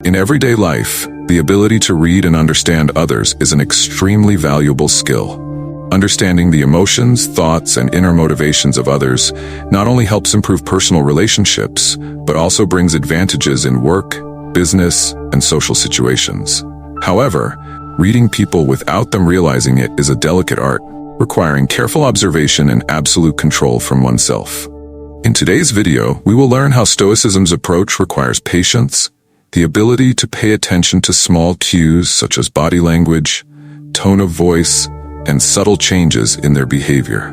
In everyday life, the ability to read and understand others is an extremely valuable skill. Understanding the emotions, thoughts, and inner motivations of others not only helps improve personal relationships, but also brings advantages in work, business, and social situations. However, reading people without them realizing it is a delicate art, requiring careful observation and absolute control from oneself. In today's video, we will learn how Stoicism's approach requires patience, the ability to pay attention to small cues such as body language, tone of voice, and subtle changes in their behavior.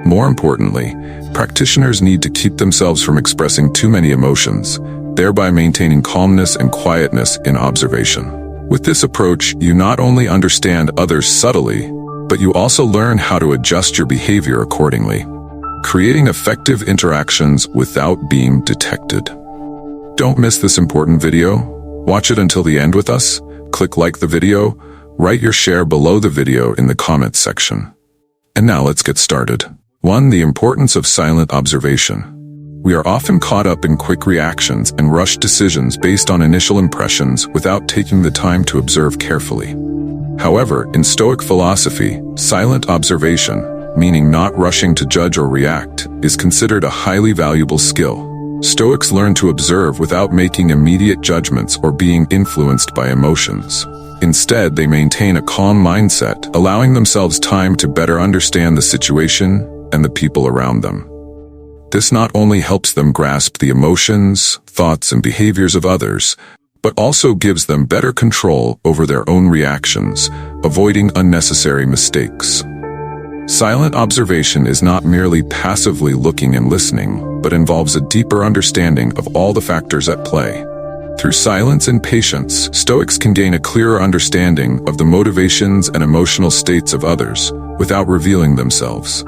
More importantly, practitioners need to keep themselves from expressing too many emotions, thereby maintaining calmness and quietness in observation. With this approach, you not only understand others subtly, but you also learn how to adjust your behavior accordingly, creating effective interactions without being detected. Don't miss this important video. Watch it until the end with us. Click like the video. Write your share below the video in the comments section. And now let's get started. 1. The importance of silent observation. We are often caught up in quick reactions and rushed decisions based on initial impressions without taking the time to observe carefully. However, in Stoic philosophy, silent observation, meaning not rushing to judge or react, is considered a highly valuable skill. Stoics learn to observe without making immediate judgments or being influenced by emotions. Instead, they maintain a calm mindset, allowing themselves time to better understand the situation and the people around them. This not only helps them grasp the emotions, thoughts, and behaviors of others, but also gives them better control over their own reactions, avoiding unnecessary mistakes. Silent observation is not merely passively looking and listening, but involves a deeper understanding of all the factors at play. Through silence and patience, Stoics can gain a clearer understanding of the motivations and emotional states of others without revealing themselves.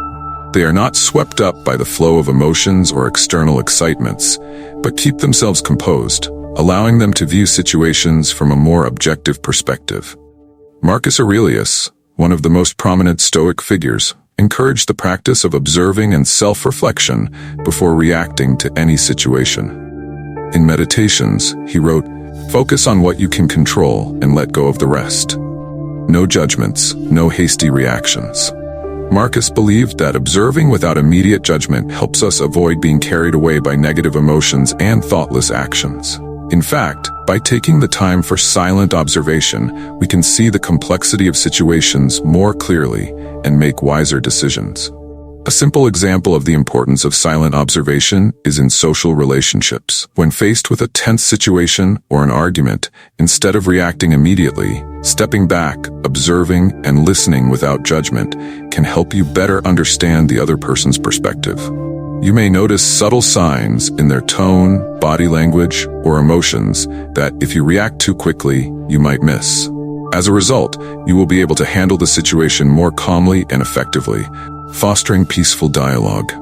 They are not swept up by the flow of emotions or external excitements, but keep themselves composed, allowing them to view situations from a more objective perspective. Marcus Aurelius, one of the most prominent Stoic figures, encouraged the practice of observing and self-reflection before reacting to any situation. In Meditations, he wrote, "Focus on what you can control and let go of the rest. No judgments, no hasty reactions." Marcus believed that observing without immediate judgment helps us avoid being carried away by negative emotions and thoughtless actions. In fact, by taking the time for silent observation, we can see the complexity of situations more clearly and make wiser decisions. A simple example of the importance of silent observation is in social relationships. When faced with a tense situation or an argument, instead of reacting immediately, stepping back, observing, and listening without judgment can help you better understand the other person's perspective. You may notice subtle signs in their tone, body language, or emotions that, if you react too quickly, you might miss. As a result, you will be able to handle the situation more calmly and effectively, fostering peaceful dialogue.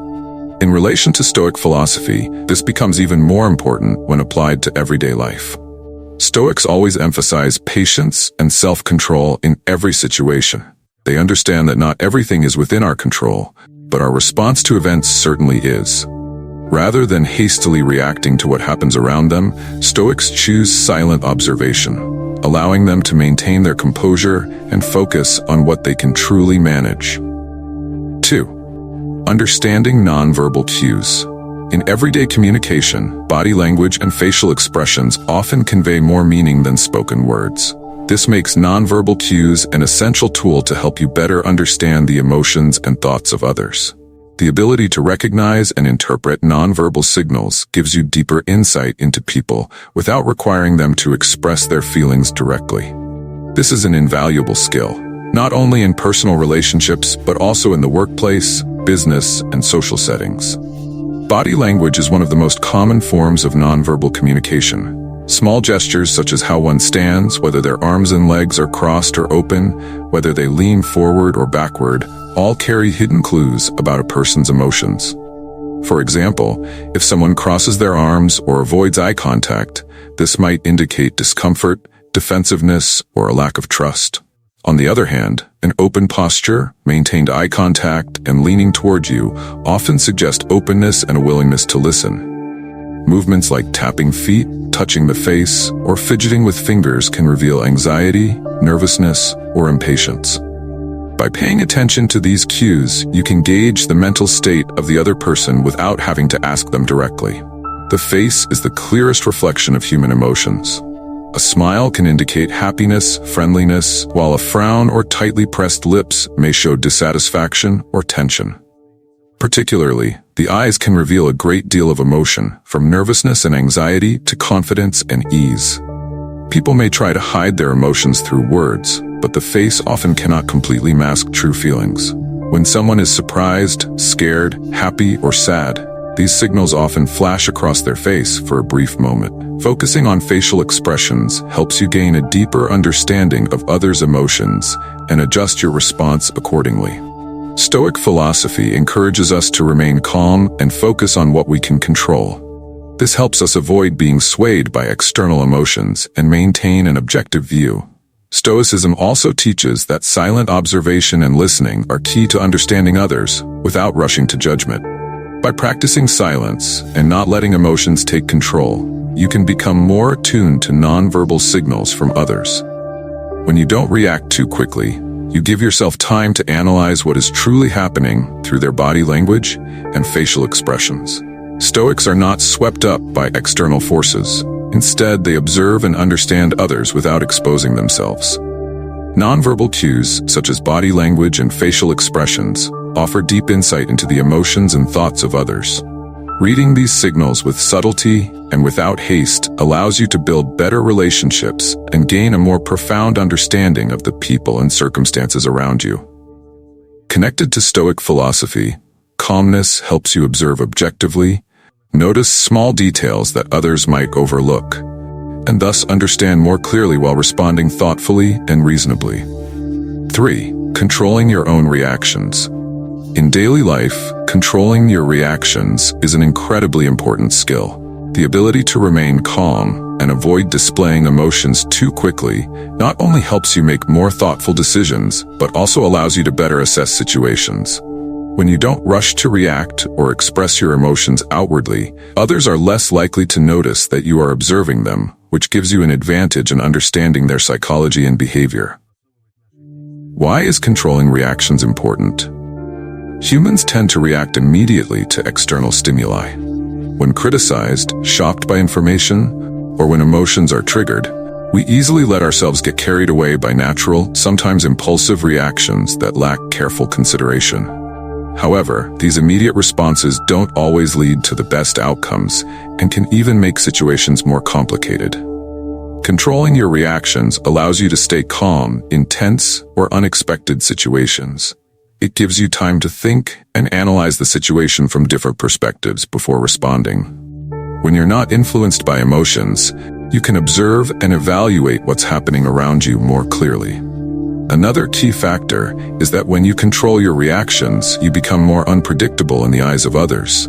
In relation to Stoic philosophy, this becomes even more important when applied to everyday life. Stoics always emphasize patience and self-control in every situation. They understand that not everything is within our control, but our response to events certainly is. Rather than hastily reacting to what happens around them, Stoics choose silent observation, allowing them to maintain their composure and focus on what they can truly manage. 2. Understanding nonverbal cues. In everyday communication, body language and facial expressions often convey more meaning than spoken words. This makes nonverbal cues an essential tool to help you better understand the emotions and thoughts of others. The ability to recognize and interpret nonverbal signals gives you deeper insight into people without requiring them to express their feelings directly. This is an invaluable skill, not only in personal relationships, but also in the workplace, business, and social settings. Body language is one of the most common forms of nonverbal communication. Small gestures such as how one stands, whether their arms and legs are crossed or open, whether they lean forward or backward, all carry hidden clues about a person's emotions. For example, if someone crosses their arms or avoids eye contact, this might indicate discomfort, defensiveness, or a lack of trust. On the other hand, an open posture, maintained eye contact, and leaning toward you often suggest openness and a willingness to listen. Movements like tapping feet, touching the face, or fidgeting with fingers can reveal anxiety, nervousness, or impatience. By paying attention to these cues, you can gauge the mental state of the other person without having to ask them directly. The face is the clearest reflection of human emotions. A smile can indicate happiness, friendliness, while a frown or tightly pressed lips may show dissatisfaction or tension. Particularly, the eyes can reveal a great deal of emotion, from nervousness and anxiety to confidence and ease. People may try to hide their emotions through words, but the face often cannot completely mask true feelings. When someone is surprised, scared, happy, or sad, these signals often flash across their face for a brief moment. Focusing on facial expressions helps you gain a deeper understanding of others' emotions and adjust your response accordingly. Stoic philosophy encourages us to remain calm and focus on what we can control. This helps us avoid being swayed by external emotions and maintain an objective view. Stoicism also teaches that silent observation and listening are key to understanding others without rushing to judgment. By practicing silence and not letting emotions take control, you can become more attuned to nonverbal signals from others. When you don't react too quickly, you give yourself time to analyze what is truly happening through their body language and facial expressions. Stoics are not swept up by external forces. Instead, they observe and understand others without exposing themselves. Nonverbal cues, such as body language and facial expressions, offer deep insight into the emotions and thoughts of others. Reading these signals with subtlety and without haste allows you to build better relationships and gain a more profound understanding of the people and circumstances around you. Connected to Stoic philosophy, calmness helps you observe objectively, notice small details that others might overlook, and thus understand more clearly while responding thoughtfully and reasonably. 3. Controlling your own reactions. In daily life, controlling your reactions is an incredibly important skill. The ability to remain calm and avoid displaying emotions too quickly not only helps you make more thoughtful decisions, but also allows you to better assess situations. When you don't rush to react or express your emotions outwardly, others are less likely to notice that you are observing them, which gives you an advantage in understanding their psychology and behavior. Why is controlling reactions important? Humans tend to react immediately to external stimuli. When criticized, shocked by information, or when emotions are triggered, we easily let ourselves get carried away by natural, sometimes impulsive reactions that lack careful consideration. However, these immediate responses don't always lead to the best outcomes and can even make situations more complicated. Controlling your reactions allows you to stay calm in tense or unexpected situations. It gives you time to think and analyze the situation from different perspectives before responding. When you're not influenced by emotions, you can observe and evaluate what's happening around you more clearly. Another key factor is that when you control your reactions, you become more unpredictable in the eyes of others.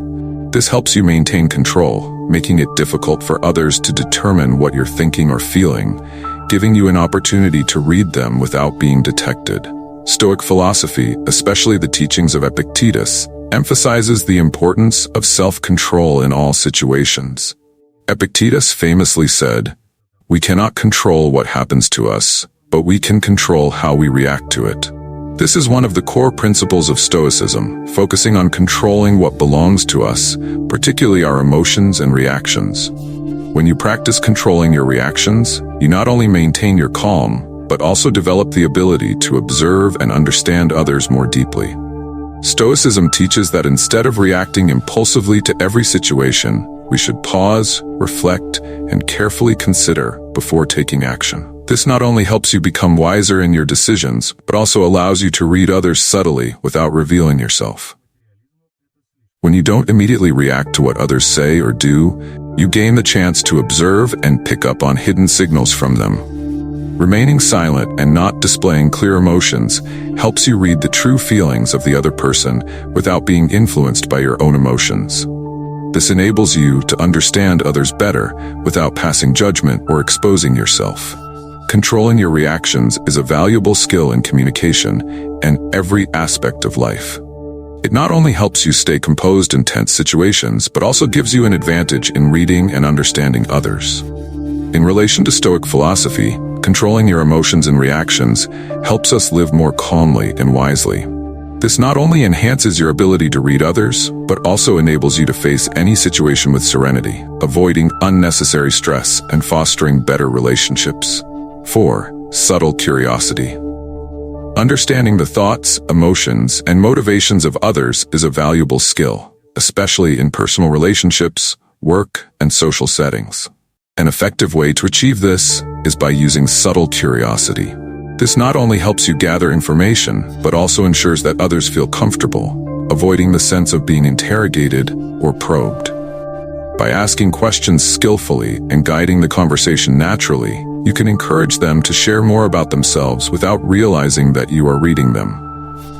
This helps you maintain control, making it difficult for others to determine what you're thinking or feeling, giving you an opportunity to read them without being detected. Stoic philosophy, especially the teachings of Epictetus, emphasizes the importance of self-control in all situations. Epictetus famously said, "We cannot control what happens to us, but we can control how we react to it." This is one of the core principles of Stoicism, focusing on controlling what belongs to us, particularly our emotions and reactions. When you practice controlling your reactions, you not only maintain your calm, but also develop the ability to observe and understand others more deeply. Stoicism teaches that instead of reacting impulsively to every situation, we should pause, reflect, and carefully consider before taking action. This not only helps you become wiser in your decisions, but also allows you to read others subtly without revealing yourself. When you don't immediately react to what others say or do, you gain the chance to observe and pick up on hidden signals from them. Remaining silent and not displaying clear emotions helps you read the true feelings of the other person without being influenced by your own emotions. This enables you to understand others better without passing judgment or exposing yourself. Controlling your reactions is a valuable skill in communication and every aspect of life. It not only helps you stay composed in tense situations, but also gives you an advantage in reading and understanding others. In relation to Stoic philosophy, controlling your emotions and reactions helps us live more calmly and wisely. This not only enhances your ability to read others, but also enables you to face any situation with serenity, avoiding unnecessary stress and fostering better relationships. 4. Subtle curiosity. Understanding the thoughts, emotions, and motivations of others is a valuable skill, especially in personal relationships, work, and social settings. An effective way to achieve this is by using subtle curiosity. This not only helps you gather information, but also ensures that others feel comfortable, avoiding the sense of being interrogated or probed. By asking questions skillfully and guiding the conversation naturally, you can encourage them to share more about themselves without realizing that you are reading them.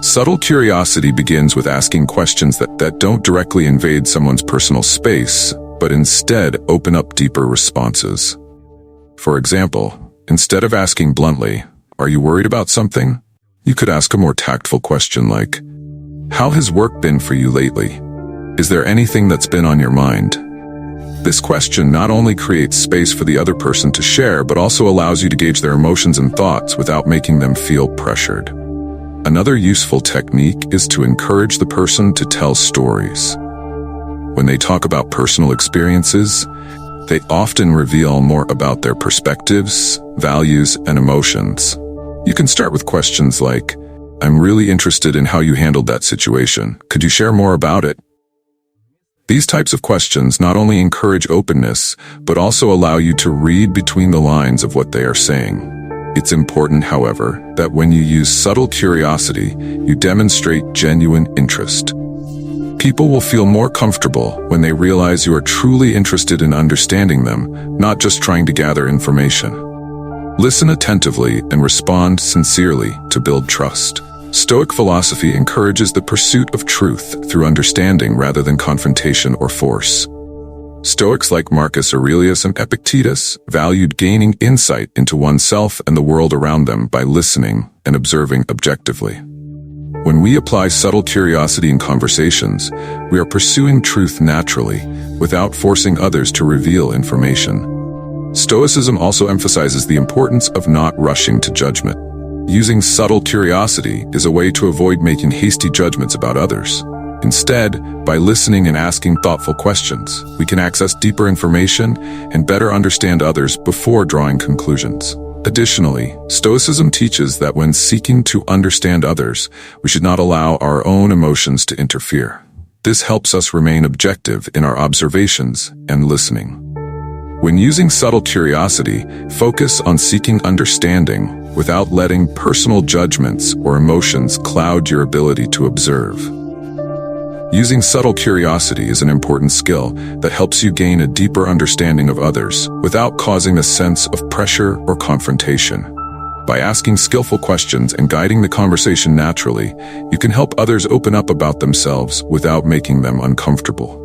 Subtle curiosity begins with asking questions that don't directly invade someone's personal space, but instead open up deeper responses. For example, instead of asking bluntly, "Are you worried about something?" you could ask a more tactful question like, "How has work been for you lately? Is there anything that's been on your mind?" This question not only creates space for the other person to share, but also allows you to gauge their emotions and thoughts without making them feel pressured. Another useful technique is to encourage the person to tell stories. When they talk about personal experiences, they often reveal more about their perspectives, values, and emotions. You can start with questions like, "I'm really interested in how you handled that situation. Could you share more about it?" These types of questions not only encourage openness, but also allow you to read between the lines of what they are saying. It's important, however, that when you use subtle curiosity, you demonstrate genuine interest. People will feel more comfortable when they realize you are truly interested in understanding them, not just trying to gather information. Listen attentively and respond sincerely to build trust. Stoic philosophy encourages the pursuit of truth through understanding rather than confrontation or force. Stoics like Marcus Aurelius and Epictetus valued gaining insight into oneself and the world around them by listening and observing objectively. When we apply subtle curiosity in conversations, we are pursuing truth naturally, without forcing others to reveal information. Stoicism also emphasizes the importance of not rushing to judgment. Using subtle curiosity is a way to avoid making hasty judgments about others. Instead, by listening and asking thoughtful questions, we can access deeper information and better understand others before drawing conclusions. Additionally, Stoicism teaches that when seeking to understand others, we should not allow our own emotions to interfere. This helps us remain objective in our observations and listening. When using subtle curiosity, focus on seeking understanding without letting personal judgments or emotions cloud your ability to observe. Using subtle curiosity is an important skill that helps you gain a deeper understanding of others without causing a sense of pressure or confrontation. By asking skillful questions and guiding the conversation naturally, you can help others open up about themselves without making them uncomfortable.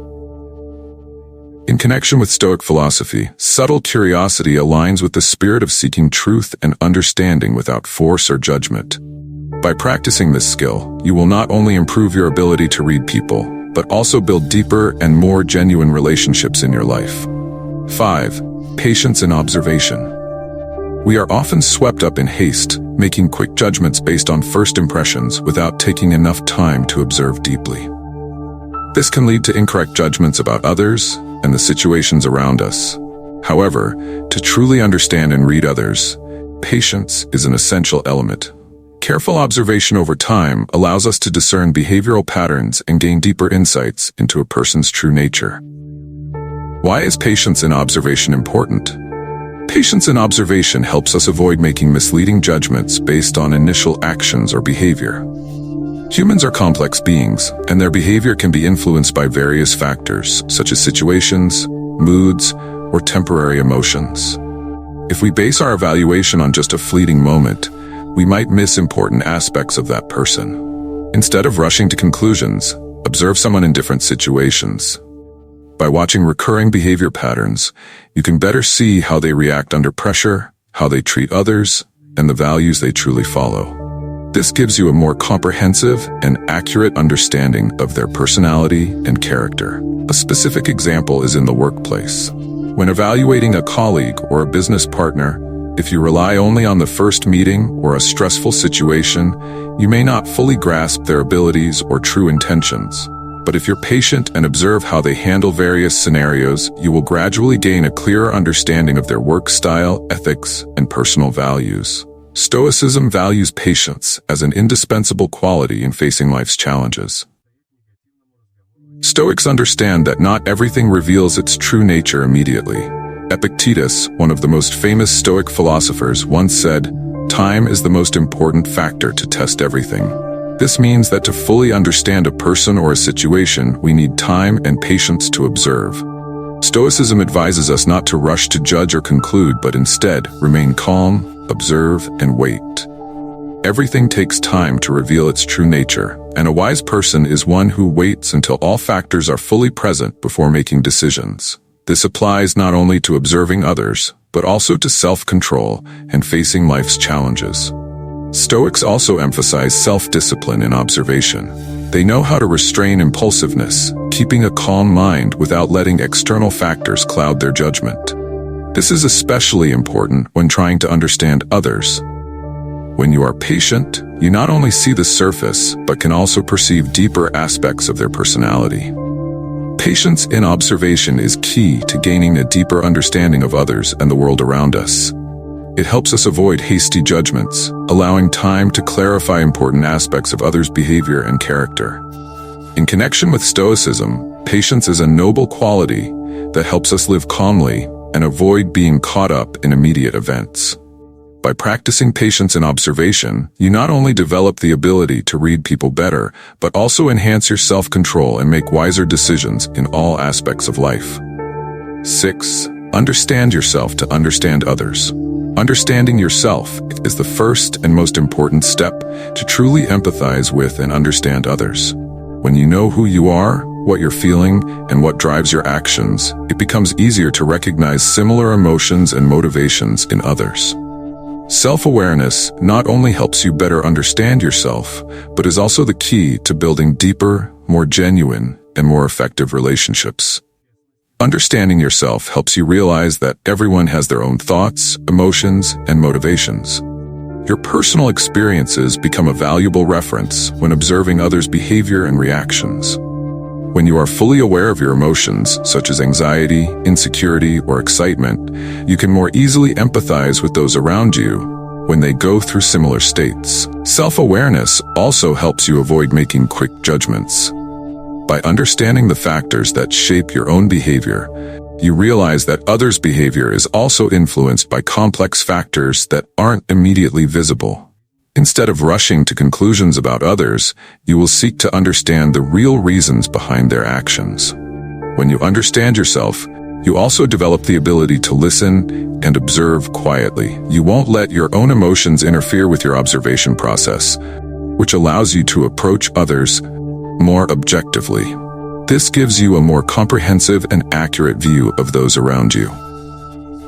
In connection with Stoic philosophy, subtle curiosity aligns with the spirit of seeking truth and understanding without force or judgment. By practicing this skill, you will not only improve your ability to read people, but also build deeper and more genuine relationships in your life. 5. Patience and observation. We are often swept up in haste, making quick judgments based on first impressions without taking enough time to observe deeply. This can lead to incorrect judgments about others and the situations around us. However, to truly understand and read others, patience is an essential element. Careful observation over time allows us to discern behavioral patterns and gain deeper insights into a person's true nature. Why is patience and observation important? Patience and observation helps us avoid making misleading judgments based on initial actions or behavior. Humans are complex beings, and their behavior can be influenced by various factors, such as situations, moods, or temporary emotions. If we base our evaluation on just a fleeting moment, we might miss important aspects of that person. Instead of rushing to conclusions, observe someone in different situations. By watching recurring behavior patterns, you can better see how they react under pressure, how they treat others, and the values they truly follow. This gives you a more comprehensive and accurate understanding of their personality and character. A specific example is in the workplace. When evaluating a colleague or a business partner, if you rely only on the first meeting or a stressful situation, you may not fully grasp their abilities or true intentions. But if you're patient and observe how they handle various scenarios, you will gradually gain a clearer understanding of their work style, ethics, and personal values. Stoicism values patience as an indispensable quality in facing life's challenges. Stoics understand that not everything reveals its true nature immediately. Epictetus, one of the most famous Stoic philosophers, once said, "Time is the most important factor to test everything." This means that to fully understand a person or a situation, we need time and patience to observe. Stoicism advises us not to rush to judge or conclude, but instead remain calm, observe, and wait. Everything takes time to reveal its true nature, and a wise person is one who waits until all factors are fully present before making decisions. This applies not only to observing others, but also to self-control and facing life's challenges. Stoics also emphasize self-discipline and observation. They know how to restrain impulsiveness, keeping a calm mind without letting external factors cloud their judgment. This is especially important when trying to understand others. When you are patient, you not only see the surface, but can also perceive deeper aspects of their personality. Patience in observation is key to gaining a deeper understanding of others and the world around us. It helps us avoid hasty judgments, allowing time to clarify important aspects of others' behavior and character. In connection with Stoicism, patience is a noble quality that helps us live calmly and avoid being caught up in immediate events. By practicing patience and observation, you not only develop the ability to read people better, but also enhance your self-control and make wiser decisions in all aspects of life. 6. Understand yourself to understand others. Understanding yourself is the first and most important step to truly empathize with and understand others. When you know who you are, what you're feeling, and what drives your actions, it becomes easier to recognize similar emotions and motivations in others. Self-awareness not only helps you better understand yourself, but is also the key to building deeper, more genuine, and more effective relationships. Understanding yourself helps you realize that everyone has their own thoughts, emotions, and motivations. Your personal experiences become a valuable reference when observing others' behavior and reactions. When you are fully aware of your emotions, such as anxiety, insecurity, or excitement, you can more easily empathize with those around you when they go through similar states. Self-awareness also helps you avoid making quick judgments. By understanding the factors that shape your own behavior, you realize that others' behavior is also influenced by complex factors that aren't immediately visible. Instead of rushing to conclusions about others, you will seek to understand the real reasons behind their actions. When you understand yourself, you also develop the ability to listen and observe quietly. You won't let your own emotions interfere with your observation process, which allows you to approach others more objectively. This gives you a more comprehensive and accurate view of those around you.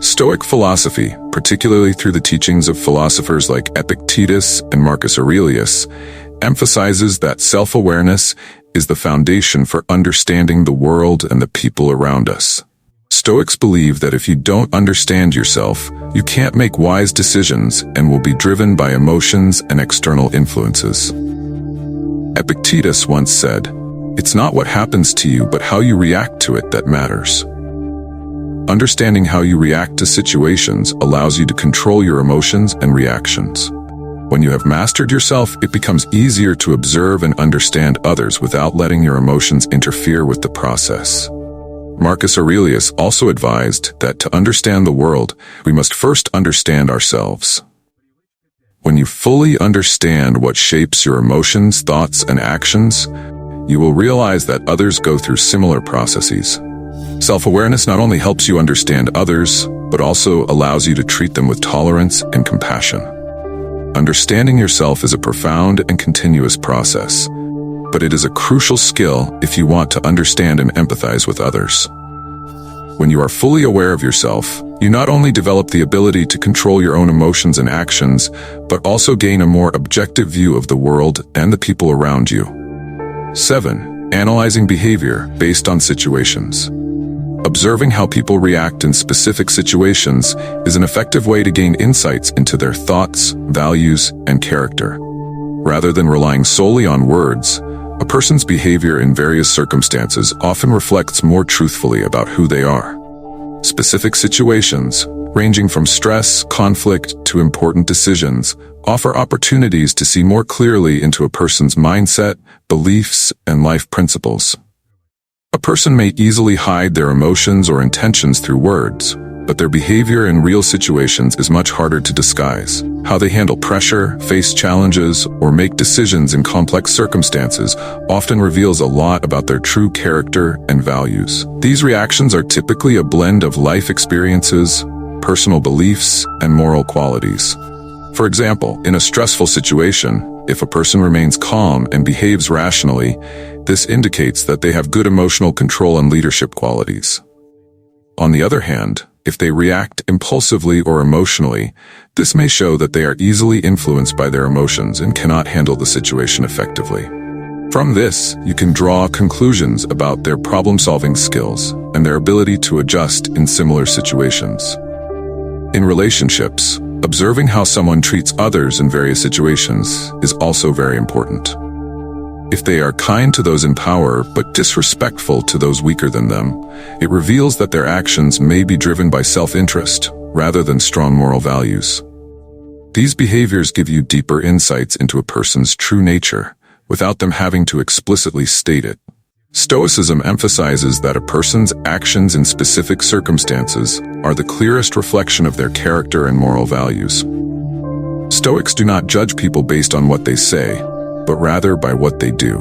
Stoic philosophy, particularly through the teachings of philosophers like Epictetus and Marcus Aurelius, emphasizes that self-awareness is the foundation for understanding the world and the people around us. Stoics believe that if you don't understand yourself, you can't make wise decisions and will be driven by emotions and external influences. Epictetus once said, "It's not what happens to you, but how you react to it that matters." Understanding how you react to situations allows you to control your emotions and reactions. When you have mastered yourself, it becomes easier to observe and understand others without letting your emotions interfere with the process. Marcus Aurelius also advised that to understand the world, we must first understand ourselves. When you fully understand what shapes your emotions, thoughts, and actions, you will realize that others go through similar processes. Self-awareness not only helps you understand others, but also allows you to treat them with tolerance and compassion. Understanding yourself is a profound and continuous process, but it is a crucial skill if you want to understand and empathize with others. when you are fully aware of yourself, you not only develop the ability to control your own emotions and actions, but also gain a more objective view of the world and the people around you. 7. Analyzing behavior based on situations. Observing how people react in specific situations is an effective way to gain insights into their thoughts, values, and character. Rather than relying solely on words, a person's behavior in various circumstances often reflects more truthfully about who they are. Specific situations, ranging from stress, conflict, to important decisions, offer opportunities to see more clearly into a person's mindset, beliefs, and life principles. A person may easily hide their emotions or intentions through words, but their behavior in real situations is much harder to disguise. How they handle pressure, face challenges, or make decisions in complex circumstances often reveals a lot about their true character and values. These reactions are typically a blend of life experiences, personal beliefs, and moral qualities. For example, in a stressful situation, if a person remains calm and behaves rationally, this indicates that they have good emotional control and leadership qualities. On the other hand, if they react impulsively or emotionally, this may show that they are easily influenced by their emotions and cannot handle the situation effectively. From this, you can draw conclusions about their problem-solving skills and their ability to adjust in similar situations. In relationships, observing how someone treats others in various situations is also very important. If they are kind to those in power but disrespectful to those weaker than them, it reveals that their actions may be driven by self-interest rather than strong moral values. These behaviors give you deeper insights into a person's true nature without them having to explicitly state it. Stoicism emphasizes that a person's actions in specific circumstances are the clearest reflection of their character and moral values. Stoics do not judge people based on what they say, but rather by what they do.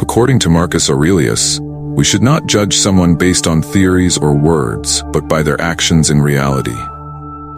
According to Marcus Aurelius, we should not judge someone based on theories or words, but by their actions in reality.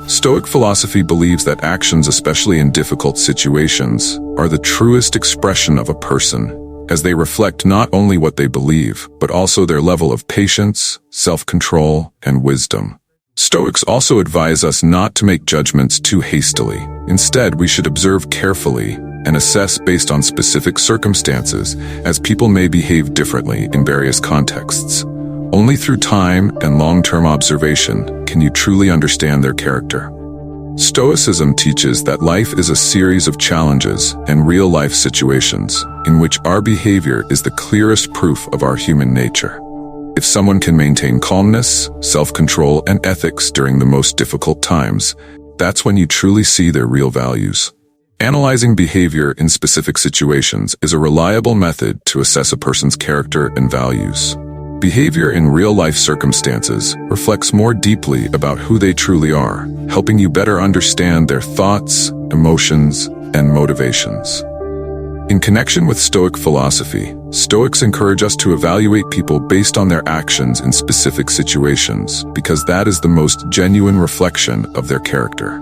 Stoic philosophy believes that actions, especially in difficult situations, are the truest expression of a person, as they reflect not only what they believe, but also their level of patience, self-control, and wisdom. Stoics also advise us not to make judgments too hastily. Instead, we should observe carefully and assess based on specific circumstances, as people may behave differently in various contexts. Only through time and long-term observation can you truly understand their character. Stoicism teaches that life is a series of challenges and real-life situations in which our behavior is the clearest proof of our human nature. If someone can maintain calmness, self-control, and ethics during the most difficult times, that's when you truly see their real values. Analyzing behavior in specific situations is a reliable method to assess a person's character and values. Behavior in real-life circumstances reflects more deeply about who they truly are, helping you better understand their thoughts, emotions, and motivations. In connection with Stoic philosophy, Stoics encourage us to evaluate people based on their actions in specific situations, because that is the most genuine reflection of their character.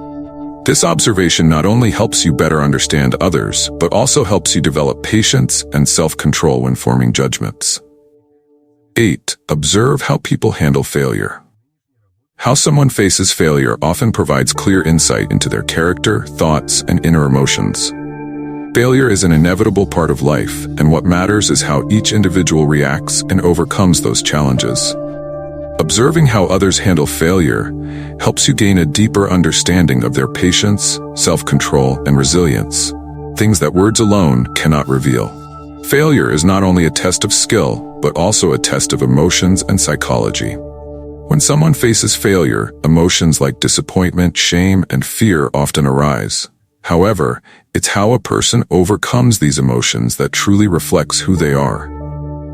This observation not only helps you better understand others, but also helps you develop patience and self-control when forming judgments. 8. Observe how people handle failure. How someone faces failure often provides clear insight into their character, thoughts, and inner emotions. Failure is an inevitable part of life, and what matters is how each individual reacts and overcomes those challenges. Observing how others handle failure helps you gain a deeper understanding of their patience, self-control, and resilience, things that words alone cannot reveal. Failure is not only a test of skill, but also a test of emotions and psychology. When someone faces failure, emotions like disappointment, shame, and fear often arise. However, it's how a person overcomes these emotions that truly reflects who they are.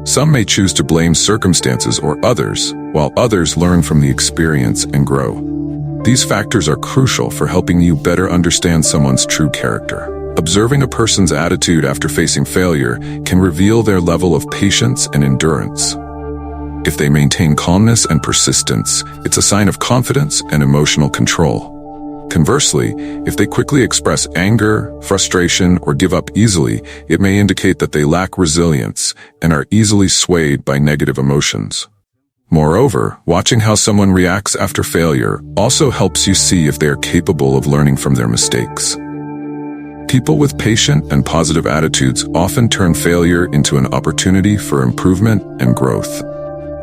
Some may choose to blame circumstances or others, while others learn from the experience and grow. These factors are crucial for helping you better understand someone's true character. Observing a person's attitude after facing failure can reveal their level of patience and endurance. If they maintain calmness and persistence, it's a sign of confidence and emotional control. Conversely, if they quickly express anger, frustration, or give up easily, it may indicate that they lack resilience and are easily swayed by negative emotions. Moreover, watching how someone reacts after failure also helps you see if they are capable of learning from their mistakes. People with patient and positive attitudes often turn failure into an opportunity for improvement and growth.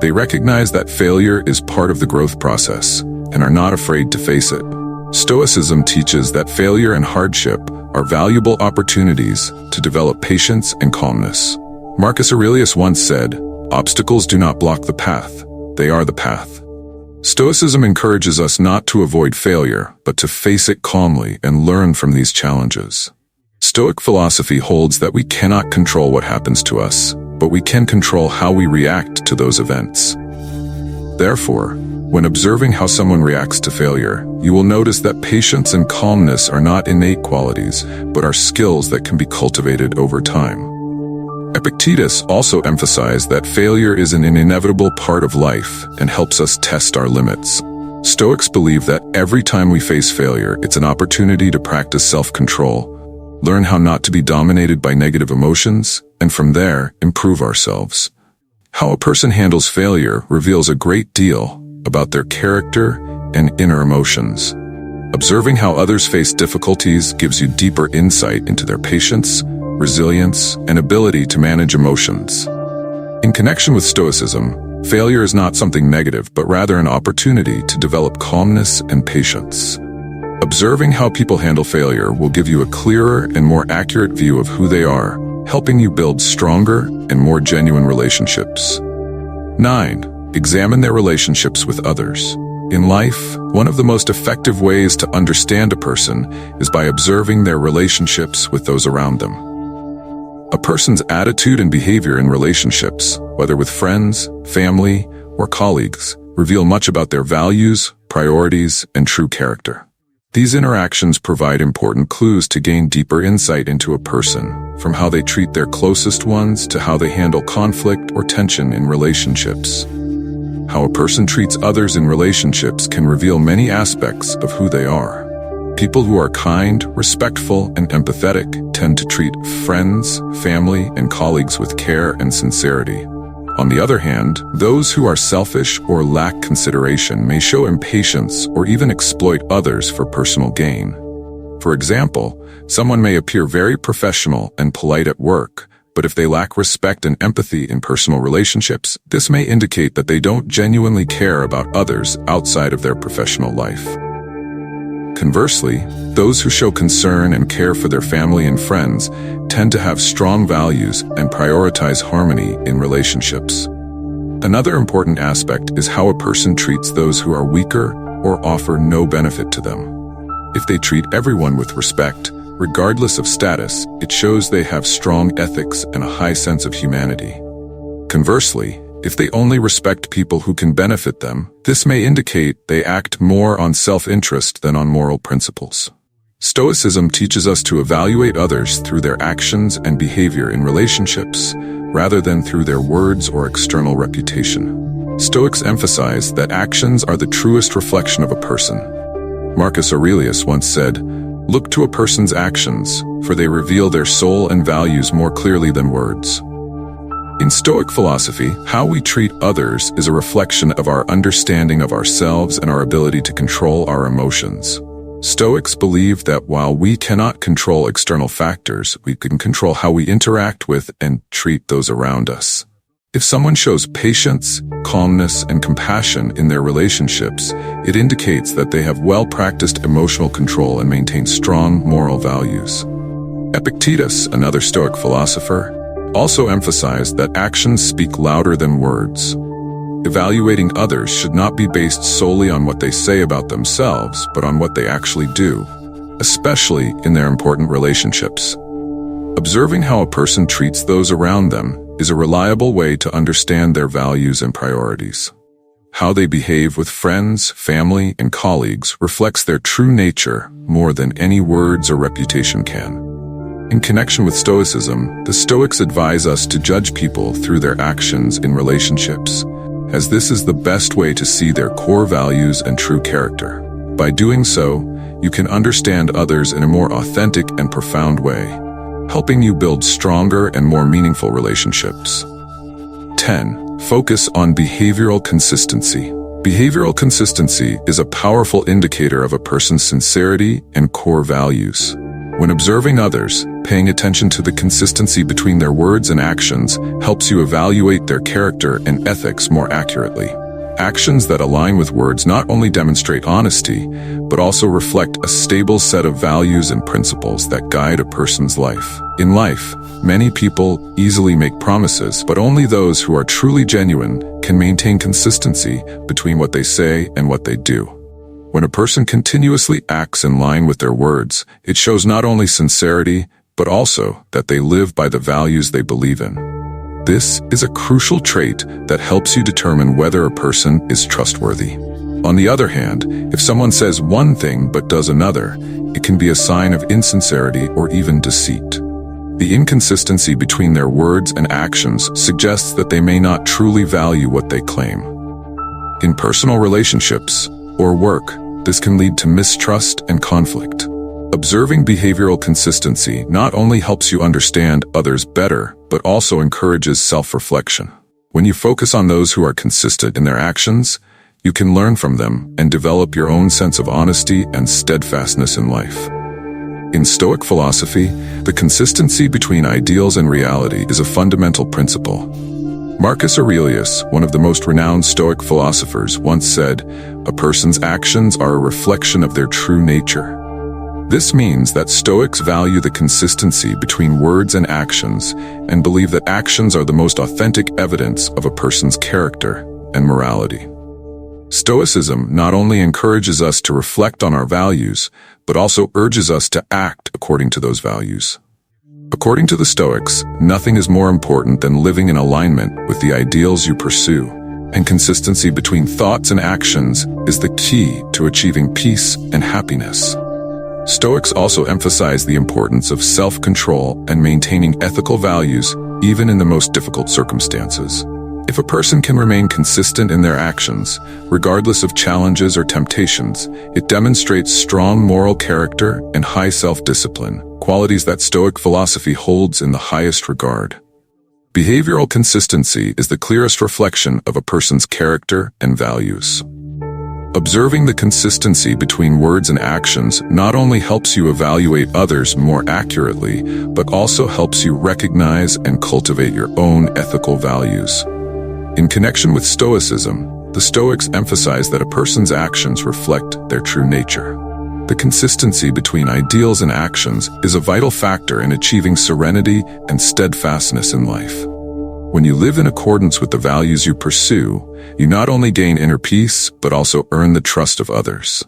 They recognize that failure is part of the growth process and are not afraid to face it. Stoicism teaches that failure and hardship are valuable opportunities to develop patience and calmness. Marcus Aurelius once said, "Obstacles do not block the path, they are the path." Stoicism encourages us not to avoid failure, but to face it calmly and learn from these challenges. Stoic philosophy holds that we cannot control what happens to us, but we can control how we react to those events. Therefore, when observing how someone reacts to failure, you will notice that patience and calmness are not innate qualities, but are skills that can be cultivated over time. Epictetus also emphasized that failure is an inevitable part of life and helps us test our limits. Stoics believe that every time we face failure, it's an opportunity to practice self-control, learn how not to be dominated by negative emotions, and from there, improve ourselves. How a person handles failure reveals a great deal about their character and inner emotions. Observing how others face difficulties gives you deeper insight into their patience, resilience, and ability to manage emotions. In connection with Stoicism, failure is not something negative, but rather an opportunity to develop calmness and patience. Observing how people handle failure will give you a clearer and more accurate view of who they are, helping you build stronger and more genuine relationships. 9. Examine their relationships with others. In life, one of the most effective ways to understand a person is by observing their relationships with those around them. A person's attitude and behavior in relationships, whether with friends, family, or colleagues, reveal much about their values, priorities, and true character. These interactions provide important clues to gain deeper insight into a person, from how they treat their closest ones to how they handle conflict or tension in relationships. How a person treats others in relationships can reveal many aspects of who they are. People who are kind, respectful, and empathetic tend to treat friends, family, and colleagues with care and sincerity. On the other hand, those who are selfish or lack consideration may show impatience or even exploit others for personal gain. For example, someone may appear very professional and polite at work, but if they lack respect and empathy in personal relationships, this may indicate that they don't genuinely care about others outside of their professional life. Conversely, those who show concern and care for their family and friends tend to have strong values and prioritize harmony in relationships. Another important aspect is how a person treats those who are weaker or offer no benefit to them. If they treat everyone with respect, regardless of status, it shows they have strong ethics and a high sense of humanity. Conversely, if they only respect people who can benefit them, this may indicate they act more on self-interest than on moral principles. Stoicism teaches us to evaluate others through their actions and behavior in relationships, rather than through their words or external reputation. Stoics emphasize that actions are the truest reflection of a person. Marcus Aurelius once said, "Look to a person's actions, for they reveal their soul and values more clearly than words." In Stoic philosophy, how we treat others is a reflection of our understanding of ourselves and our ability to control our emotions. Stoics believe that while we cannot control external factors, we can control how we interact with and treat those around us. If someone shows patience, calmness, and compassion in their relationships, it indicates that they have well-practiced emotional control and maintain strong moral values. Epictetus, another Stoic philosopher, also emphasized that actions speak louder than words. Evaluating others should not be based solely on what they say about themselves, but on what they actually do, especially in their important relationships. Observing how a person treats those around them is a reliable way to understand their values and priorities. How they behave with friends, family, and colleagues reflects their true nature more than any words or reputation can. In connection with Stoicism, the Stoics advise us to judge people through their actions in relationships, as this is the best way to see their core values and true character. By doing so, you can understand others in a more authentic and profound way, helping you build stronger and more meaningful relationships. 10. Focus on behavioral consistency. Behavioral consistency is a powerful indicator of a person's sincerity and core values. When observing others, paying attention to the consistency between their words and actions helps you evaluate their character and ethics more accurately. Actions that align with words not only demonstrate honesty, but also reflect a stable set of values and principles that guide a person's life. In life, many people easily make promises, but only those who are truly genuine can maintain consistency between what they say and what they do. When a person continuously acts in line with their words, it shows not only sincerity, but also that they live by the values they believe in. This is a crucial trait that helps you determine whether a person is trustworthy. On the other hand, if someone says one thing but does another, it can be a sign of insincerity or even deceit. The inconsistency between their words and actions suggests that they may not truly value what they claim. In personal relationships or work, this can lead to mistrust and conflict. Observing behavioral consistency not only helps you understand others better, but also encourages self-reflection. When you focus on those who are consistent in their actions, you can learn from them and develop your own sense of honesty and steadfastness in life. In Stoic philosophy, the consistency between ideals and reality is a fundamental principle. Marcus Aurelius, one of the most renowned Stoic philosophers, once said, "A person's actions are a reflection of their true nature." This means that Stoics value the consistency between words and actions and believe that actions are the most authentic evidence of a person's character and morality. Stoicism not only encourages us to reflect on our values, but also urges us to act according to those values. According to the Stoics, nothing is more important than living in alignment with the ideals you pursue, and consistency between thoughts and actions is the key to achieving peace and happiness. Stoics also emphasize the importance of self-control and maintaining ethical values even in the most difficult circumstances. If a person can remain consistent in their actions, regardless of challenges or temptations, it demonstrates strong moral character and high self-discipline, qualities that Stoic philosophy holds in the highest regard. Behavioral consistency is the clearest reflection of a person's character and values. Observing the consistency between words and actions not only helps you evaluate others more accurately, but also helps you recognize and cultivate your own ethical values. In connection with Stoicism, the Stoics emphasize that a person's actions reflect their true nature. The consistency between ideals and actions is a vital factor in achieving serenity and steadfastness in life. When you live in accordance with the values you pursue, you not only gain inner peace, but also earn the trust of others.